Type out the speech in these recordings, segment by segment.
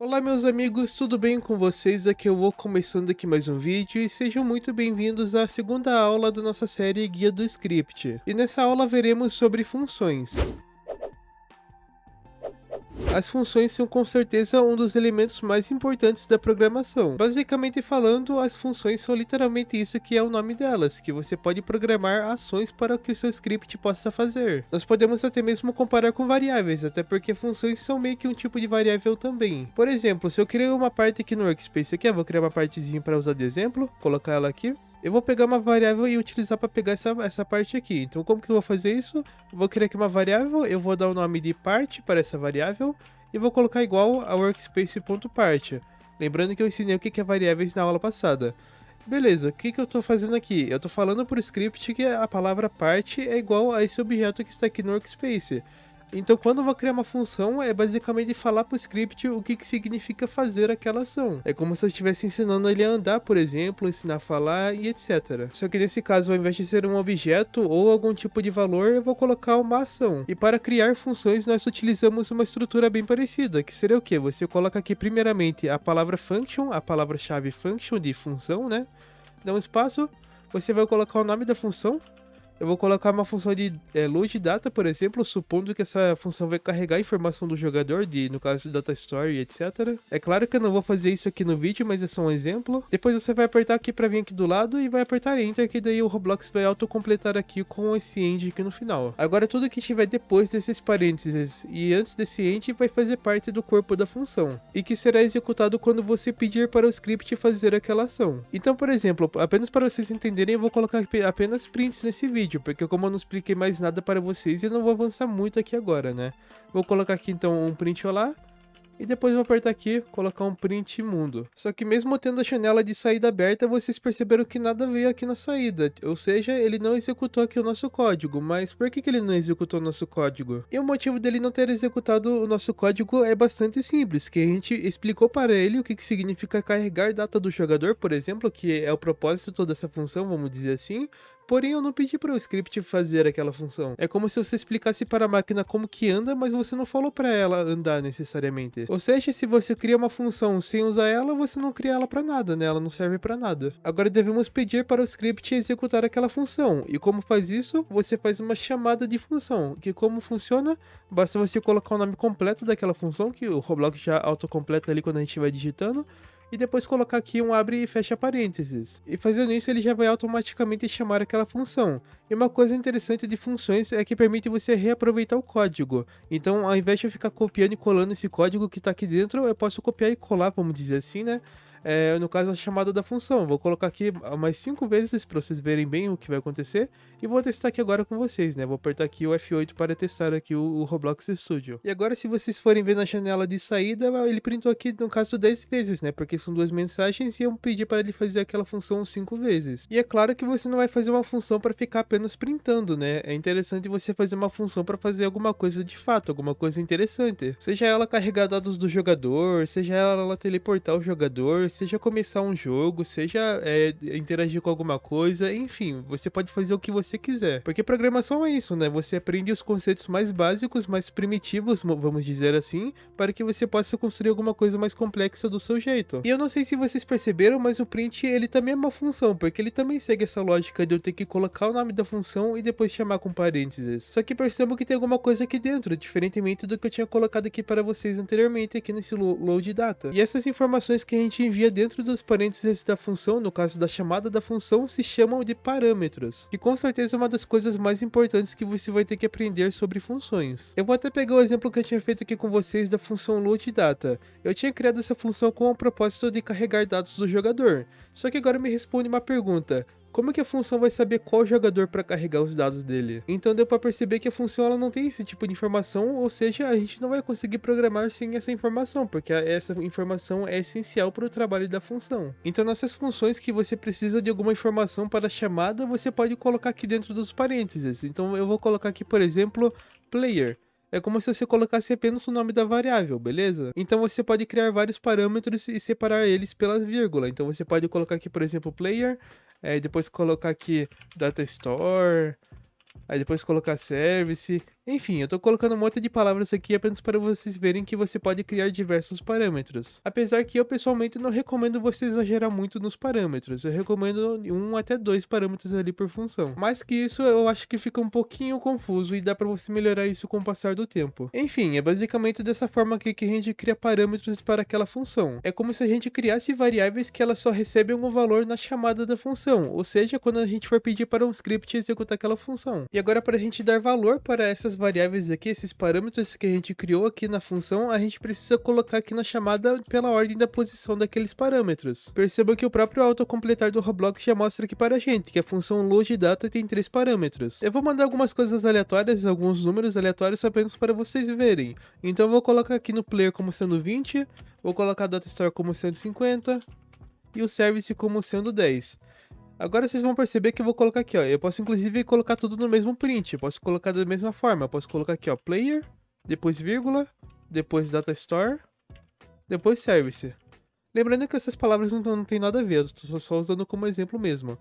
Olá meus amigos, tudo bem com vocês? Aqui eu vou começando aqui mais um vídeo e sejam muito bem-vindos à segunda aula da nossa série Guia do Script. E nessa aula veremos sobre funções. As funções são com certeza um dos elementos mais importantes da programação. Basicamente falando, as funções são literalmente isso que é o nome delas, que você pode programar ações para que o seu script possa fazer. Nós podemos até mesmo comparar com variáveis, até porque funções são meio que um tipo de variável também. Por exemplo, se eu criar uma parte aqui no workspace aqui, eu vou criar uma partezinha para usar de exemplo, colocar ela aqui. Eu vou pegar uma variável e utilizar para pegar essa parte aqui. Então, como que eu vou fazer isso? Eu vou criar aqui uma variável, eu vou dar o nome de parte para essa variável e vou colocar igual a workspace.part. Lembrando que eu ensinei o que é variáveis na aula passada. Beleza, o que eu estou fazendo aqui? Eu estou falando para o script que a palavra parte é igual a esse objeto que está aqui no workspace. Então, quando eu vou criar uma função, é basicamente falar para o script o que significa fazer aquela ação. É como se eu estivesse ensinando ele a andar, por exemplo, ensinar a falar e etc. Só que nesse caso, ao invés de ser um objeto ou algum tipo de valor, eu vou colocar uma ação. E para criar funções, nós utilizamos uma estrutura bem parecida, que seria o quê? Você coloca aqui primeiramente a palavra function, a palavra-chave function de função, né? Dá um espaço, você vai colocar o nome da função. Eu vou colocar uma função de load data, por exemplo, supondo que essa função vai carregar a informação do jogador, no caso data story, etc. É claro que eu não vou fazer isso aqui no vídeo, mas é só um exemplo. Depois você vai apertar aqui para vir aqui do lado e vai apertar Enter, que daí o Roblox vai autocompletar aqui com esse end aqui no final. Agora tudo que tiver depois desses parênteses e antes desse end vai fazer parte do corpo da função, e que será executado quando você pedir para o script fazer aquela ação. Então, por exemplo, apenas para vocês entenderem, eu vou colocar apenas prints nesse vídeo, porque como eu não expliquei mais nada para vocês, eu não vou avançar muito aqui agora, né? Vou colocar aqui então um print olá, e depois vou apertar aqui, colocar um print mundo. Só que mesmo tendo a janela de saída aberta, vocês perceberam que nada veio aqui na saída. Ou seja, ele não executou aqui o nosso código. Mas por que ele não executou o nosso código? E o motivo dele não ter executado o nosso código é bastante simples, que a gente explicou para ele o que significa carregar data do jogador, por exemplo, que é o propósito dessa função, vamos dizer assim. Porém, eu não pedi para o script fazer aquela função. É como se você explicasse para a máquina como que anda, mas você não falou para ela andar necessariamente. Ou seja, se você cria uma função sem usar ela, você não cria ela para nada, né? Ela não serve para nada. Agora devemos pedir para o script executar aquela função. E como faz isso? Você faz uma chamada de função, que como funciona? Basta você colocar o nome completo daquela função, que o Roblox já autocompleta ali quando a gente vai digitando, e depois colocar aqui um abre e fecha parênteses. E fazendo isso, ele já vai automaticamente chamar aquela função. E uma coisa interessante de funções é que permite você reaproveitar o código. Então, ao invés de eu ficar copiando e colando esse código que está aqui dentro, eu posso copiar e colar, vamos dizer assim, né? No caso, a chamada da função. Vou colocar aqui mais 5 vezes para vocês verem bem o que vai acontecer. E vou testar aqui agora com vocês, né? Vou apertar aqui o F8 para testar aqui o Roblox Studio. E agora, se vocês forem ver na janela de saída, ele printou aqui, no caso, 10 vezes, né? Porque são duas mensagens e eu pedi para ele fazer aquela função 5 vezes. E é claro que você não vai fazer uma função para ficar apenas printando, né? É interessante você fazer uma função para fazer alguma coisa de fato, alguma coisa interessante. Seja ela carregar dados do jogador, seja ela teleportar o jogador, seja começar um jogo, seja interagir com alguma coisa, enfim, você pode fazer o que você quiser. Porque programação é isso, né? Você aprende os conceitos mais básicos, mais primitivos, vamos dizer assim, para que você possa construir alguma coisa mais complexa do seu jeito. E eu não sei se vocês perceberam, mas o print, ele também é uma função, porque ele também segue essa lógica de eu ter que colocar o nome da função e depois chamar com parênteses. Só que percebo que tem alguma coisa aqui dentro, diferentemente do que eu tinha colocado aqui para vocês anteriormente, aqui nesse load data. E essas informações que a gente envia dentro dos parênteses da função, no caso da chamada da função, se chamam de parâmetros, que com certeza é uma das coisas mais importantes que você vai ter que aprender sobre funções. Eu vou até pegar o exemplo que eu tinha feito aqui com vocês da função load data. Eu tinha criado essa função com o propósito de carregar dados do jogador, só que agora me responde uma pergunta: como que a função vai saber qual jogador para carregar os dados dele? Então deu para perceber que a função ela não tem esse tipo de informação, ou seja, a gente não vai conseguir programar sem essa informação, porque essa informação é essencial para o trabalho da função. Então nessas funções que você precisa de alguma informação para a chamada, você pode colocar aqui dentro dos parênteses. Então eu vou colocar aqui, por exemplo, player. É como se você colocasse apenas o nome da variável, beleza? Então você pode criar vários parâmetros e separar eles pela vírgula. Então você pode colocar aqui, por exemplo, player, depois colocar aqui data store, aí depois colocar service, Enfim, eu tô colocando um monte de palavras aqui apenas para vocês verem que você pode criar diversos parâmetros. Apesar que eu pessoalmente não recomendo você exagerar muito nos parâmetros, eu recomendo 1 até 2 parâmetros ali por função. Mais que isso, eu acho que fica um pouquinho confuso e dá para você melhorar isso com o passar do tempo. Enfim, é basicamente dessa forma aqui que a gente cria parâmetros para aquela função. É como se a gente criasse variáveis que elas só recebem algum valor na chamada da função, ou seja, quando a gente for pedir para um script executar aquela função. E agora, para a gente dar valor para essas variáveis aqui, esses parâmetros que a gente criou aqui na função, a gente precisa colocar aqui na chamada pela ordem da posição daqueles parâmetros. Perceba que o próprio autocompletar do Roblox já mostra aqui para a gente que a função loadData tem 3 parâmetros. Eu vou mandar algumas coisas aleatórias, alguns números aleatórios apenas para vocês verem. Então eu vou colocar aqui no player como sendo 20, vou colocar a DataStore como sendo 50 e o Service como sendo 10. Agora vocês vão perceber que eu vou colocar aqui, ó. Eu posso inclusive colocar tudo no mesmo print. Eu posso colocar da mesma forma. Eu posso colocar aqui, ó, player, depois vírgula, depois data store, depois service. Lembrando que essas palavras não tem nada a ver, eu estou só usando como exemplo mesmo.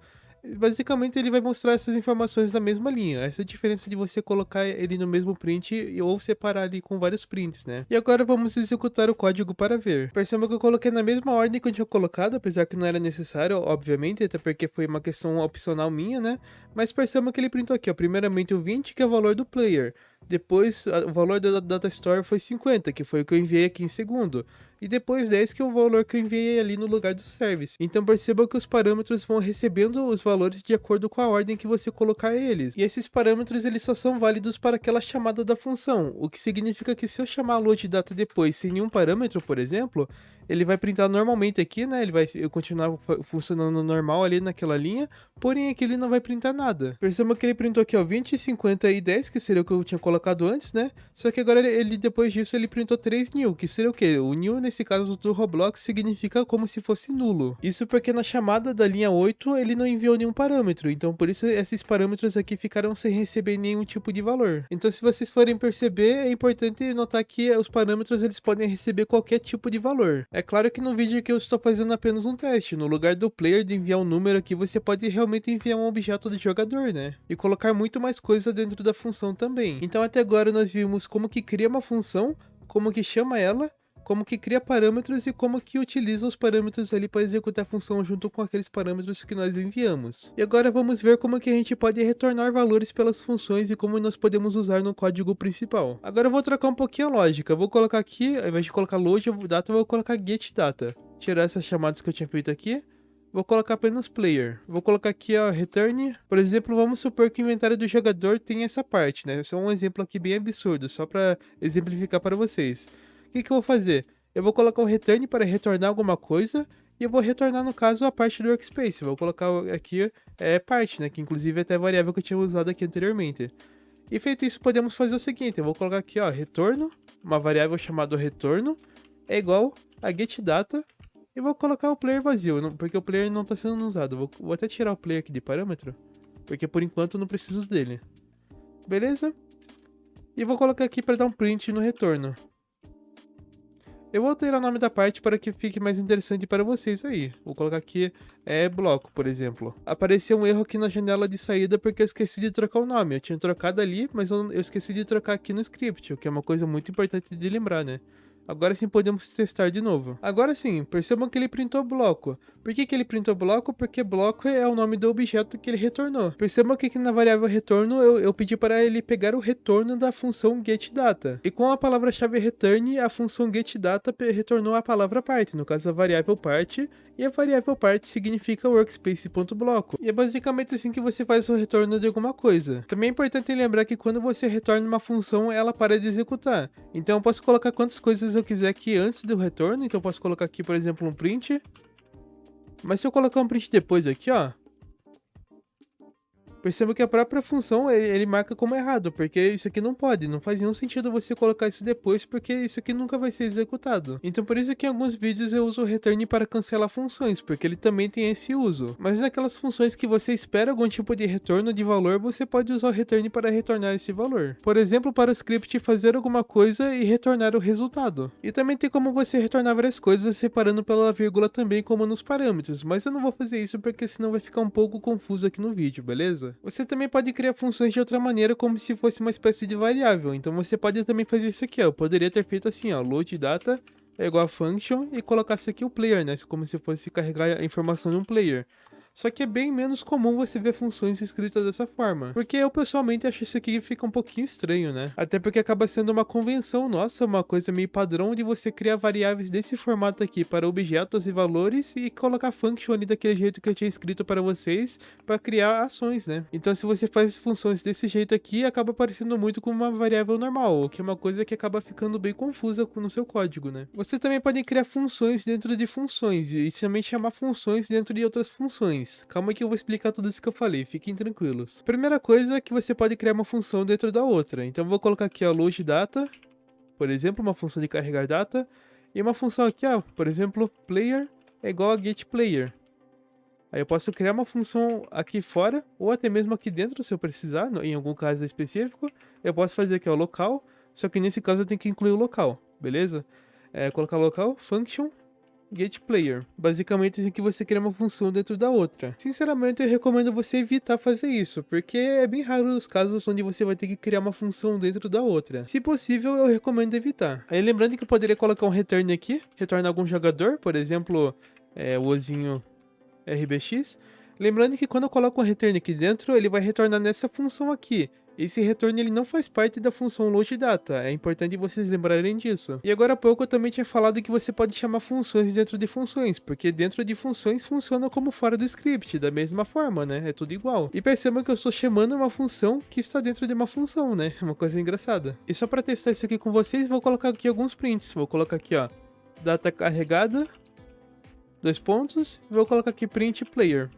Basicamente ele vai mostrar essas informações na mesma linha. Essa é a diferença de você colocar ele no mesmo print ou separar ali com vários prints, né? E agora vamos executar o código para ver. Perceba que eu coloquei na mesma ordem que eu tinha colocado, apesar que não era necessário, obviamente, até porque foi uma questão opcional minha, né? Mas perceba que ele printou aqui, ó, primeiramente o 20, que é o valor do player. Depois, o valor da data store foi 50, que foi o que eu enviei aqui em segundo. E depois 10, que é o valor que eu enviei ali no lugar do service. Então perceba que os parâmetros vão recebendo os valores de acordo com a ordem que você colocar eles. E esses parâmetros eles só são válidos para aquela chamada da função. O que significa que se eu chamar loadData depois sem nenhum parâmetro, por exemplo, ele vai printar normalmente aqui, né? Ele vai continuar funcionando normal ali naquela linha, porém aqui ele não vai printar nada. Perceba que ele printou aqui, ó, 20, 50 e 10, que seria o que eu tinha colocado antes, né? Só que agora ele depois disso ele printou 3 new, que seria o quê? O new nesse caso do Roblox significa como se fosse nulo. Isso porque na chamada da linha 8 ele não enviou nenhum parâmetro, então por isso esses parâmetros aqui ficaram sem receber nenhum tipo de valor. Então se vocês forem perceber, é importante notar que os parâmetros eles podem receber qualquer tipo de valor. É claro que no vídeo aqui eu estou fazendo apenas um teste, no lugar do player de enviar um número aqui, você pode realmente enviar um objeto do jogador, né? E colocar muito mais coisa dentro da função também. Então até agora nós vimos como que cria uma função, como que chama ela, como que cria parâmetros e como que utiliza os parâmetros ali para executar a função junto com aqueles parâmetros que nós enviamos. E agora vamos ver como que a gente pode retornar valores pelas funções e como nós podemos usar no código principal. Agora eu vou trocar um pouquinho a lógica, eu vou colocar aqui, ao invés de colocar loadData, eu vou colocar getData. Tirar essas chamadas que eu tinha feito aqui. Vou colocar apenas player. Vou colocar aqui, ó, return. Por exemplo, vamos supor que o inventário do jogador tem essa parte, né? Só um exemplo aqui bem absurdo, só para exemplificar para vocês. O que eu vou fazer? Eu vou colocar o return para retornar alguma coisa e eu vou retornar, no caso, a parte do workspace. Eu vou colocar aqui parte, né? Que inclusive é até a variável que eu tinha usado aqui anteriormente. E feito isso, podemos fazer o seguinte. Eu vou colocar aqui, ó, retorno, uma variável chamada retorno, é igual a getData. E vou colocar o player vazio, porque o player não está sendo usado. Vou até tirar o player aqui de parâmetro, porque por enquanto eu não preciso dele. Beleza? E vou colocar aqui para dar um print no retorno. Eu vou alterar o nome da parte para que fique mais interessante para vocês aí. Vou colocar aqui bloco, por exemplo. Apareceu um erro aqui na janela de saída porque eu esqueci de trocar o nome. Eu tinha trocado ali, mas eu esqueci de trocar aqui no script, o que é uma coisa muito importante de lembrar, né? Agora sim podemos testar de novo. Agora sim, percebam que ele printou bloco. Por que ele printou bloco? Porque bloco é o nome do objeto que ele retornou. Percebam que aqui na variável retorno eu pedi para ele pegar o retorno da função getData. E com a palavra-chave return, a função getData retornou a palavra parte, no caso a variável parte, e a variável parte significa workspace.bloco. E é basicamente assim que você faz o retorno de alguma coisa. Também é importante lembrar que quando você retorna uma função, ela para de executar. Então eu posso colocar quantas coisas eu quiser aqui antes do retorno, então eu posso colocar aqui, por exemplo, um print. Mas se eu colocar um print depois aqui, ó, perceba que a própria função ele marca como errado, porque isso aqui não pode, não faz nenhum sentido você colocar isso depois, porque isso aqui nunca vai ser executado. Então por isso que em alguns vídeos eu uso o return para cancelar funções, porque ele também tem esse uso. Mas naquelas funções que você espera algum tipo de retorno de valor, você pode usar o return para retornar esse valor. Por exemplo, para o script fazer alguma coisa e retornar o resultado. E também tem como você retornar várias coisas separando pela vírgula também, como nos parâmetros, mas eu não vou fazer isso porque senão vai ficar um pouco confuso aqui no vídeo, beleza? Você também pode criar funções de outra maneira, como se fosse uma espécie de variável. Então você pode também fazer isso aqui, ó. Eu poderia ter feito assim, ó, load data é igual a function e colocasse aqui o player, né? Como se fosse carregar a informação de um player. Só que é bem menos comum você ver funções escritas dessa forma. Porque eu pessoalmente acho isso aqui que fica um pouquinho estranho, né? Até porque acaba sendo uma convenção nossa, uma coisa meio padrão de você criar variáveis desse formato aqui para objetos e valores e colocar function ali daquele jeito que eu tinha escrito para vocês para criar ações, né? Então se você faz funções desse jeito aqui, acaba parecendo muito com uma variável normal, o que é uma coisa que acaba ficando bem confusa no seu código, né? Você também pode criar funções dentro de funções e também chamar funções dentro de outras funções. Calma que eu vou explicar tudo isso que eu falei, fiquem tranquilos. Primeira coisa é que você pode criar uma função dentro da outra. Então eu vou colocar aqui a load data, por exemplo, uma função de carregar data, e uma função aqui, ó, por exemplo, player é igual a getPlayer. Aí eu posso criar uma função aqui fora, ou até mesmo aqui dentro, se eu precisar, em algum caso específico. Eu posso fazer aqui, ó, local, só que nesse caso eu tenho que incluir o local, beleza? Colocar local, function, getPlayer. Basicamente assim que você cria uma função dentro da outra. Sinceramente eu recomendo você evitar fazer isso, porque é bem raro os casos onde você vai ter que criar uma função dentro da outra. Se possível eu recomendo evitar. Aí lembrando que eu poderia colocar um return aqui, retornar algum jogador, por exemplo, o ozinho RBX. Lembrando que quando eu coloco um return aqui dentro, ele vai retornar nessa função aqui. Esse retorno ele não faz parte da função load data, é importante vocês lembrarem disso. E agora há pouco eu também tinha falado que você pode chamar funções dentro de funções, porque dentro de funções funciona como fora do script, da mesma forma, né? É tudo igual. E percebam que eu estou chamando uma função que está dentro de uma função, né? Uma coisa engraçada. E só para testar isso aqui com vocês, vou colocar aqui alguns prints. Vou colocar aqui, ó, data carregada, dois pontos, e vou colocar aqui print player.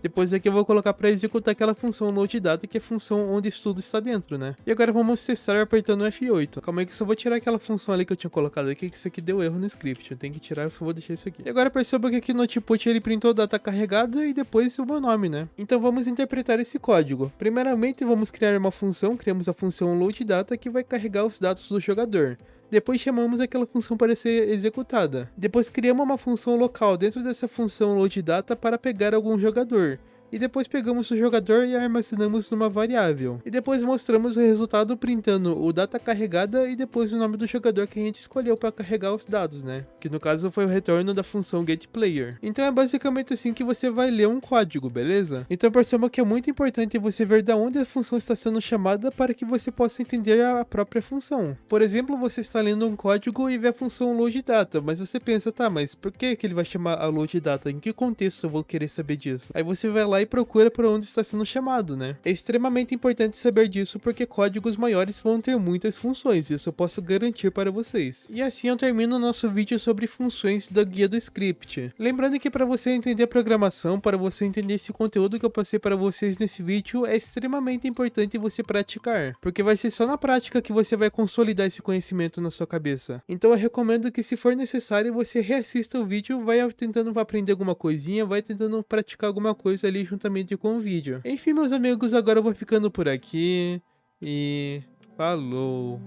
Depois aqui eu vou colocar para executar aquela função load data, que é a função onde isso tudo está dentro, né? E agora vamos testar apertando F8. Calma aí que eu só vou tirar aquela função ali que eu tinha colocado aqui, que isso aqui deu erro no script. Eu tenho que tirar, eu só vou deixar isso aqui. E agora perceba que aqui no output ele printou data carregada e depois o meu nome, né? Então vamos interpretar esse código. Primeiramente vamos criar uma função, criamos a função load data que vai carregar os dados do jogador. Depois chamamos aquela função para ser executada. Depois criamos uma função local dentro dessa função load data para pegar algum jogador. E depois pegamos o jogador e armazenamos numa variável. E depois mostramos o resultado printando o data carregada e depois o nome do jogador que a gente escolheu para carregar os dados, né? Que no caso foi o retorno da função getPlayer. Então é basicamente assim que você vai ler um código, beleza? Então perceba que é muito importante você ver da onde a função está sendo chamada para que você possa entender a própria função. Por exemplo, você está lendo um código e vê a função load data, mas você pensa, tá, mas por que ele vai chamar a load data? Em que contexto eu vou querer saber disso? Aí você vai lá e procura por onde está sendo chamado, né? É extremamente importante saber disso porque códigos maiores vão ter muitas funções, isso eu posso garantir para vocês. E assim eu termino o nosso vídeo sobre funções da guia do script. Lembrando que para você entender a programação, para você entender esse conteúdo que eu passei para vocês nesse vídeo, é extremamente importante você praticar, porque vai ser só na prática que você vai consolidar esse conhecimento na sua cabeça. Então eu recomendo que, se for necessário, você reassista o vídeo, vai tentando aprender alguma coisinha, vai tentando praticar alguma coisa ali juntamente com o vídeo. Enfim, meus amigos, agora eu vou ficando por aqui e falou!